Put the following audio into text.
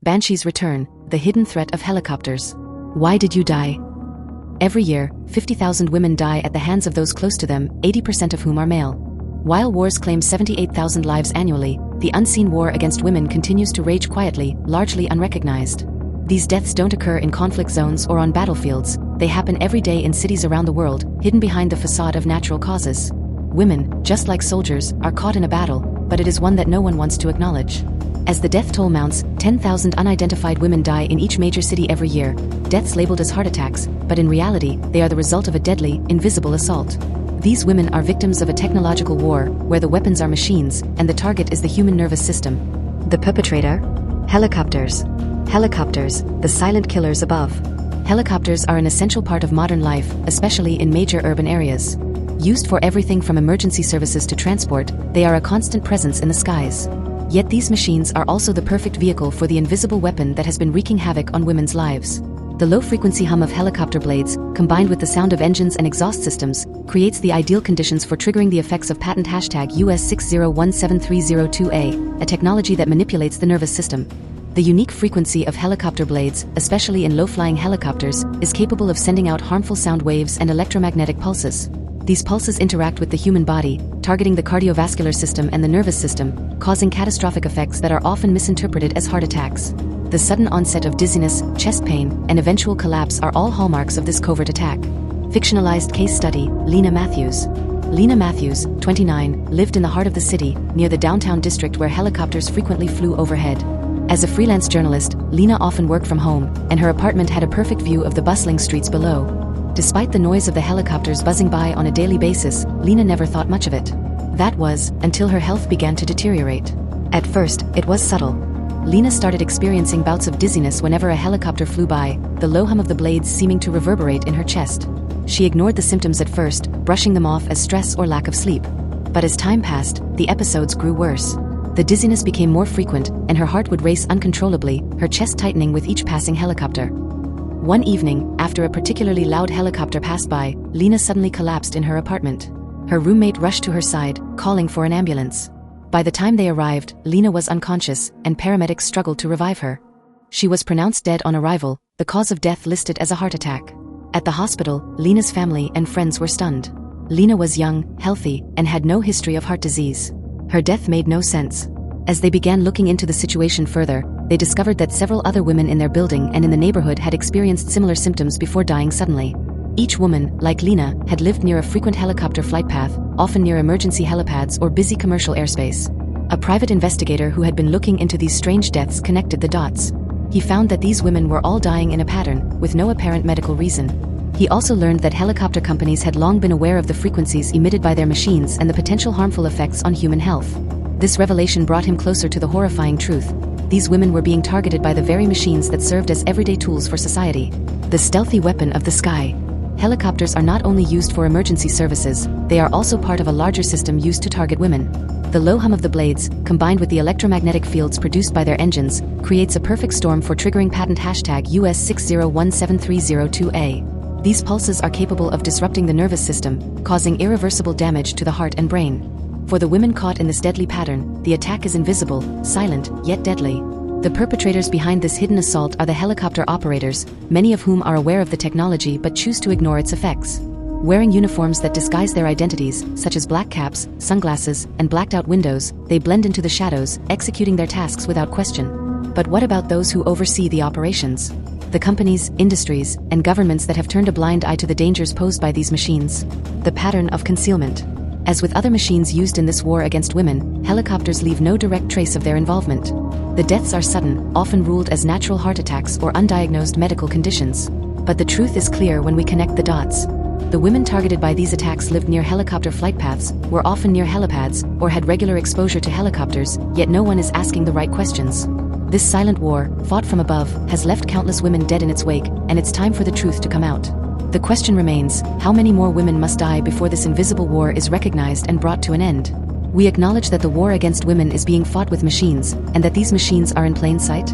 Banshees Return, the hidden threat of helicopters. Why did you die? Every year, 50,000 women die at the hands of those close to them, 80% of whom are male. While wars claim 78,000 lives annually, the unseen war against women continues to rage quietly, largely unrecognized. These deaths don't occur in conflict zones or on battlefields, they happen every day in cities around the world, hidden behind the facade of natural causes. Women, just like soldiers, are caught in a battle, but it is one that no one wants to acknowledge. As the death toll mounts, 10,000 unidentified women die in each major city every year, deaths labeled as heart attacks, but in reality, they are the result of a deadly, invisible assault. These women are victims of a technological war, where the weapons are machines, and the target is the human nervous system. The perpetrator? Helicopters. Helicopters, the silent killers above. Helicopters are an essential part of modern life, especially in major urban areas. Used for everything from emergency services to transport, they are a constant presence in the skies. Yet these machines are also the perfect vehicle for the invisible weapon that has been wreaking havoc on women's lives. The low-frequency hum of helicopter blades, combined with the sound of engines and exhaust systems, creates the ideal conditions for triggering the effects of patent #US 6017302A, a technology that manipulates the nervous system. The unique frequency of helicopter blades, especially in low-flying helicopters, is capable of sending out harmful sound waves and electromagnetic pulses. These pulses interact with the human body, targeting the cardiovascular system and the nervous system, causing catastrophic effects that are often misinterpreted as heart attacks. The sudden onset of dizziness, chest pain, and eventual collapse are all hallmarks of this covert attack. Fictionalized case study, Lena Matthews. Lena Matthews, 29, lived in the heart of the city, near the downtown district where helicopters frequently flew overhead. As a freelance journalist, Lena often worked from home, and her apartment had a perfect view of the bustling streets below. Despite the noise of the helicopters buzzing by on a daily basis, Lena never thought much of it. That was, until her health began to deteriorate. At first, it was subtle. Lena started experiencing bouts of dizziness whenever a helicopter flew by, the low hum of the blades seeming to reverberate in her chest. She ignored the symptoms at first, brushing them off as stress or lack of sleep. But as time passed, the episodes grew worse. The dizziness became more frequent, and her heart would race uncontrollably, her chest tightening with each passing helicopter. One evening, after a particularly loud helicopter passed by, Lena suddenly collapsed in her apartment. Her roommate rushed to her side, calling for an ambulance. By the time they arrived, Lena was unconscious, and paramedics struggled to revive her. She was pronounced dead on arrival, the cause of death listed as a heart attack. At the hospital, Lena's family and friends were stunned. Lena was young, healthy, and had no history of heart disease. Her death made no sense. As they began looking into the situation further, they discovered that several other women in their building and in the neighborhood had experienced similar symptoms before dying suddenly. Each woman, like Lena, had lived near a frequent helicopter flight path, often near emergency helipads or busy commercial airspace. A private investigator who had been looking into these strange deaths connected the dots. He found that these women were all dying in a pattern, with no apparent medical reason. He also learned that helicopter companies had long been aware of the frequencies emitted by their machines and the potential harmful effects on human health. This revelation brought him closer to the horrifying truth. These women were being targeted by the very machines that served as everyday tools for society. The stealthy weapon of the sky. Helicopters are not only used for emergency services, they are also part of a larger system used to target women. The low hum of the blades, combined with the electromagnetic fields produced by their engines, creates a perfect storm for triggering patent #US 6017302A. These pulses are capable of disrupting the nervous system, causing irreversible damage to the heart and brain. For the women caught in this deadly pattern, the attack is invisible, silent, yet deadly. The perpetrators behind this hidden assault are the helicopter operators, many of whom are aware of the technology but choose to ignore its effects. Wearing uniforms that disguise their identities, such as black caps, sunglasses, and blacked-out windows, they blend into the shadows, executing their tasks without question. But what about those who oversee the operations? The companies, industries, and governments that have turned a blind eye to the dangers posed by these machines. The pattern of concealment. As with other machines used in this war against women, helicopters leave no direct trace of their involvement. The deaths are sudden, often ruled as natural heart attacks or undiagnosed medical conditions. But the truth is clear when we connect the dots. The women targeted by these attacks lived near helicopter flight paths, were often near helipads, or had regular exposure to helicopters, yet no one is asking the right questions. This silent war, fought from above, has left countless women dead in its wake, and it's time for the truth to come out. The question remains, how many more women must die before this invisible war is recognized and brought to an end? We acknowledge that the war against women is being fought with machines, and that these machines are in plain sight.